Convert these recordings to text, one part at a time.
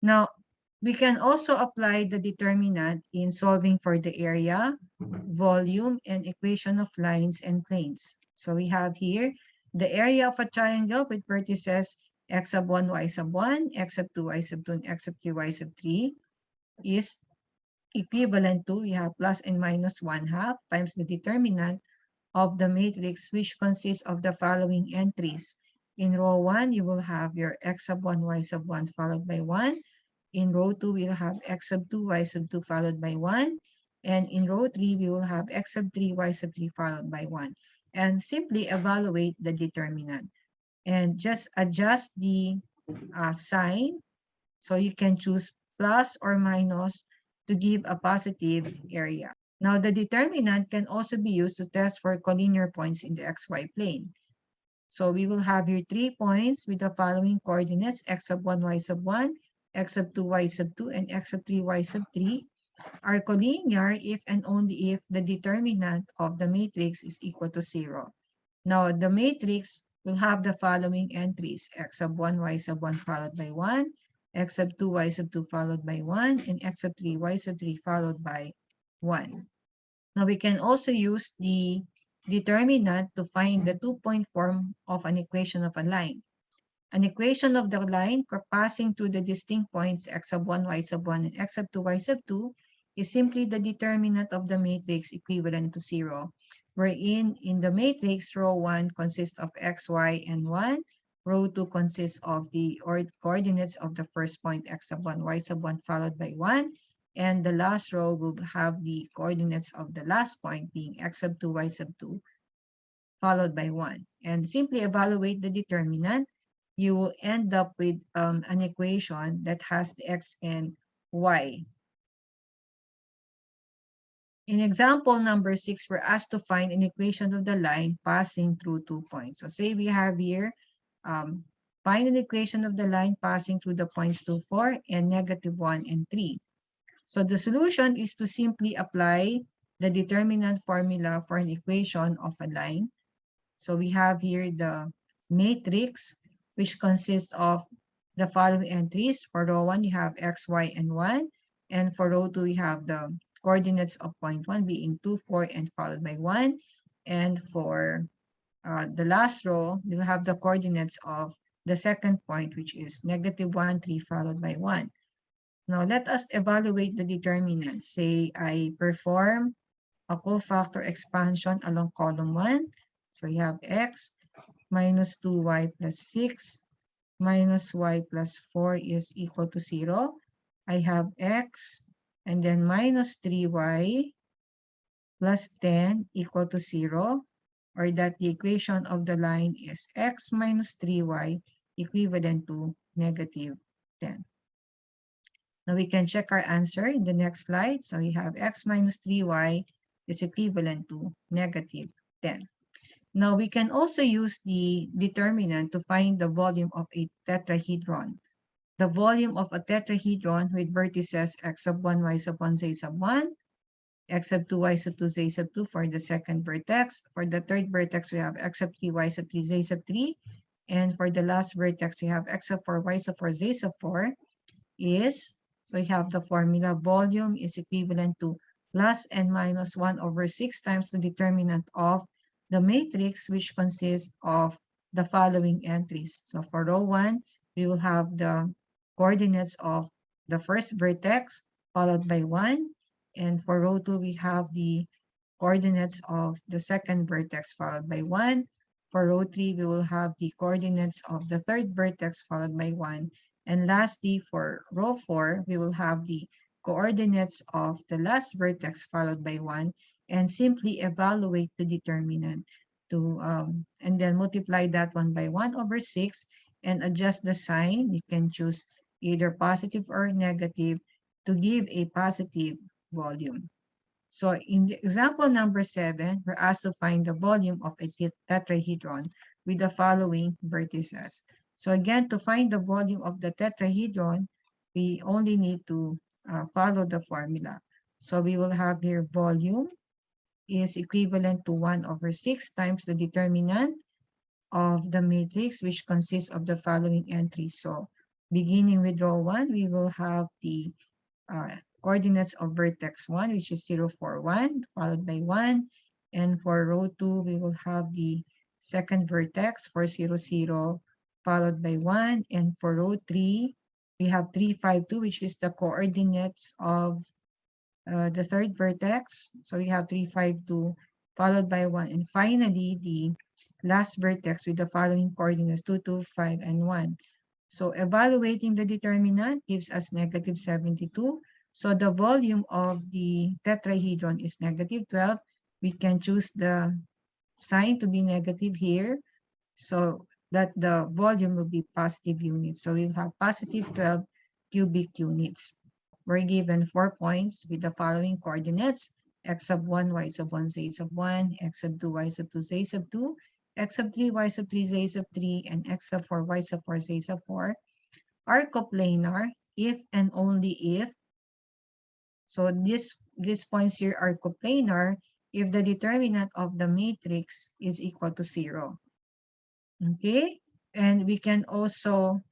Now, we can also apply the determinant in solving for the area, volume, and equation of lines and planes. So we have here the area of a triangle with vertices x sub 1, y sub 1, x sub 2, y sub 2, and x sub 3, y sub 3 is equivalent to, we have plus and minus 1/2 times the determinant of the matrix, which consists of the following entries. In row 1, you will have your x sub 1, y sub 1 followed by 1. In row 2, we'll have x sub 2, y sub 2 followed by 1. And in row 3, we will have x sub 3, y sub 3 followed by 1. And simply evaluate the determinant. And just adjust the sign. So you can choose plus or minus to give a positive area. Now, the determinant can also be used to test for collinear points in the xy plane. So we will have here 3 points with the following coordinates: x sub 1, y sub 1, x sub 2, y sub 2, and x sub 3, y sub 3 are collinear if and only if the determinant of the matrix is equal to 0. Now, the matrix will have the following entries: x sub 1, y sub 1 followed by 1, x sub 2, y sub 2 followed by 1, and x sub 3, y sub 3 followed by 1. Now, we can also use the determinant to find the two-point form of an equation of a line. An equation of the line passing through the distinct points x sub 1, y sub 1, and x sub 2, y sub 2 is simply the determinant of the matrix equivalent to 0, wherein in the matrix, row 1 consists of x, y, and 1. Row 2 consists of the coordinates of the first point x sub 1, y sub 1 followed by 1. And the last row will have the coordinates of the last point being x sub 2, y sub 2 followed by 1. And simply evaluate the determinant. You will end up with an equation that has the x and y. In example number 6, we're asked to find an equation of the line passing through 2 points. So say we have here, find an equation of the line passing through the points 2, 4, and -1 and 3. So the solution is to simply apply the determinant formula for an equation of a line. So we have here the matrix, which consists of the following entries. For row 1, you have x, y, and 1. And for row 2, we have the coordinates of point 1 being 2, 4, and followed by 1. And for the last row, we'll have the coordinates of the second point, which is -1, 3, followed by 1. Now, let us evaluate the determinants. Say I perform a cofactor expansion along column 1. So you have x minus 2y plus 6 minus y plus 4 is equal to 0. I have x and then minus 3y plus 10 equal to 0, or that the equation of the line is x minus 3y equivalent to -10. Now we can check our answer in the next slide. So we have x minus 3y is equivalent to -10. Now we can also use the determinant to find the volume of a tetrahedron. The volume of a tetrahedron with vertices x sub 1, y sub 1, z sub 1, x sub 2, y sub 2, z sub 2 for the second vertex. For the third vertex, we have x sub 3, y sub 3, z sub 3. And for the last vertex, we have x sub 4, y sub 4, z sub 4 is, so we have the formula, volume is equivalent to plus and minus 1/6 times the determinant of the matrix, which consists of the following entries. So for row 1, we will have the coordinates of the first vertex followed by 1. And for row 2, we have the coordinates of the second vertex followed by 1. For row 3, we will have the coordinates of the third vertex followed by 1. And lastly, for row 4, we will have the coordinates of the last vertex followed by 1, and simply evaluate the determinant to and then multiply that one by 1/6 and adjust the sign. You can choose either positive or negative to give a positive volume. So in the example number 7, we're asked to find the volume of a tetrahedron with the following vertices. So again, to find the volume of the tetrahedron, we only need to follow the formula. So we will have here volume is equivalent to 1/6 times the determinant of the matrix, which consists of the following entries. So beginning with row 1, we will have the coordinates of vertex 1, which is 0, 4, 1, followed by 1. And for row 2, we will have the second vertex, 4, 0, 0, followed by 1. And for row 3, we have 3, 5, 2, which is the coordinates of the third vertex. So we have 3, 5, 2, followed by 1. And finally, the last vertex with the following coordinates, 2, 2, 5, and 1. So evaluating the determinant gives us negative 72. So the volume of the tetrahedron is negative 12. We can choose the sign to be negative here so that the volume will be positive units. So we'll have positive 12 cubic units. We're given 4 points with the following coordinates: x sub 1, y sub 1, z sub 1, x sub 2, y sub 2, z sub 2, x sub 3, y sub 3, z sub 3, and x sub 4, y sub 4, z sub 4 are coplanar if and only if. So these points here are coplanar if the determinant of the matrix is equal to 0. Okay, and we can also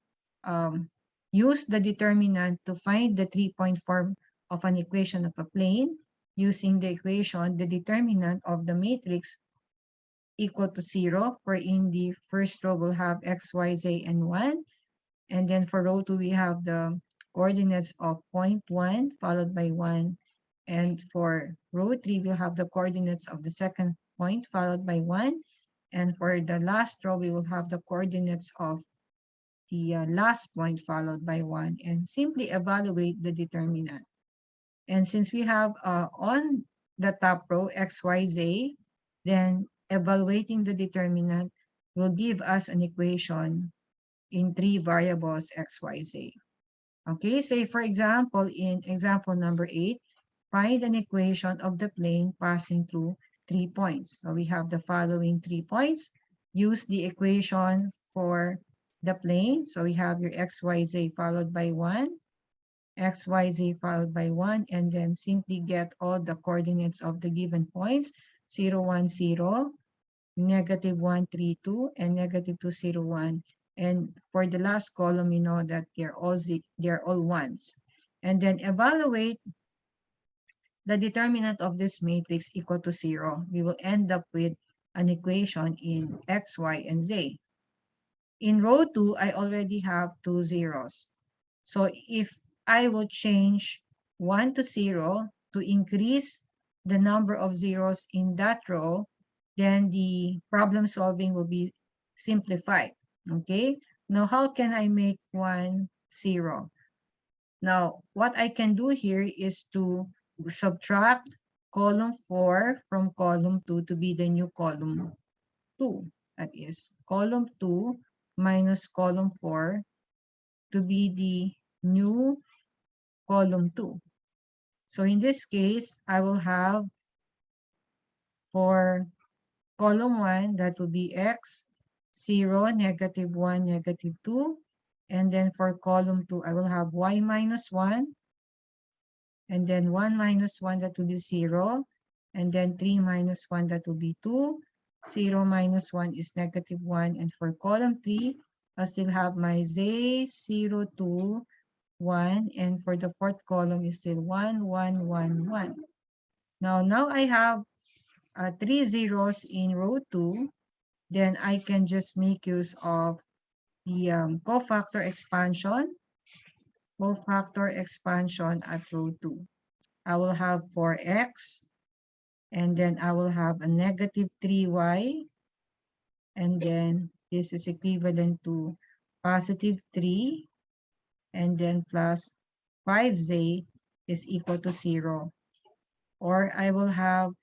use the determinant to find the 3-point form of an equation of a plane. Using the equation, the determinant of the matrix equal to 0, wherein the first row will have x, y, z, and 1. And then for row 2, we have the coordinates of point 1 followed by 1. And for row 3, we'll have the coordinates of the second point followed by 1. And for the last row, we will have the coordinates of the last point followed by 1, and simply evaluate the determinant. And since we have on the top row x, y, z, then evaluating the determinant will give us an equation in 3 variables x, y, z. Okay, say for example, in example number 8, find an equation of the plane passing through 3 points. So we have the following 3 points. Use the equation for the plane. So we have your x, y, z followed by 1, x, y, z followed by 1, and then simply get all the coordinates of the given points, 0, 1, 0, negative 1, 3, 2, and negative 2, 0, 1. And for the last column, you know that they're all ones. And then evaluate the determinant of this matrix equal to 0. We will end up with an equation in x, y, and z. In row 2, I already have 2 zeros. So if I will change 1 to 0 to increase the number of zeros in that row, then the problem solving will be simplified. Okay, now how can I make 1 0? Now, what I can do here is to subtract column 4 from column 2 to be the new column 2. That is column 2 minus column 4 to be the new column 2. So in this case, I will have for column 1, that will be x, 0, negative 1, negative 2. And then for column 2, I will have y minus 1. And then 1 minus 1, that will be 0. And then 3 minus 1, that will be 2. 0 minus 1 is negative 1. And for column 3, I still have my z, 0, 2, 1. And for the fourth column is still 1, 1, 1, 1. Now I have 3 zeros in row 2. Then I can just make use of the cofactor expansion. Cofactor expansion at row 2. I will have 4x. And then I will have a negative 3y. And then this is equivalent to positive 3. And then plus 5z is equal to 0. Or I will have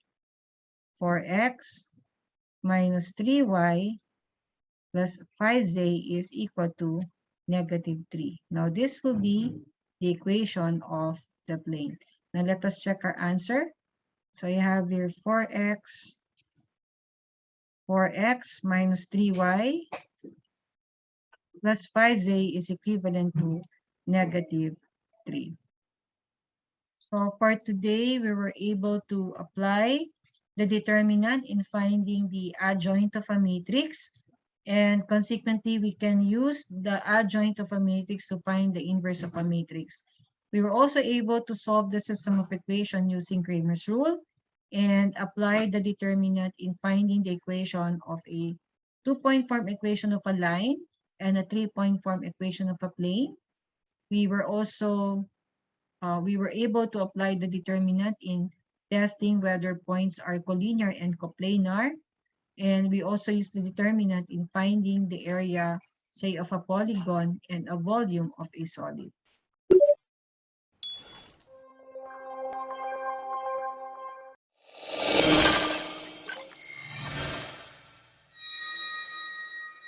4x minus 3y plus 5z is equal to negative 3. Now this will be the equation of the plane. Now let us check our answer. So you have here 4x minus 3y plus 5z is equivalent to negative 3. So for today, we were able to apply the determinant in finding the adjoint of a matrix. And consequently, we can use the adjoint of a matrix to find the inverse of a matrix. We were also able to solve the system of equation using Cramer's rule and apply the determinant in finding the equation of a 2-point form equation of a line and a 3-point form equation of a plane. We were also we were able to apply the determinant in testing whether points are collinear and coplanar. And we also use the determinant in finding the area, say, of a polygon and a volume of a solid.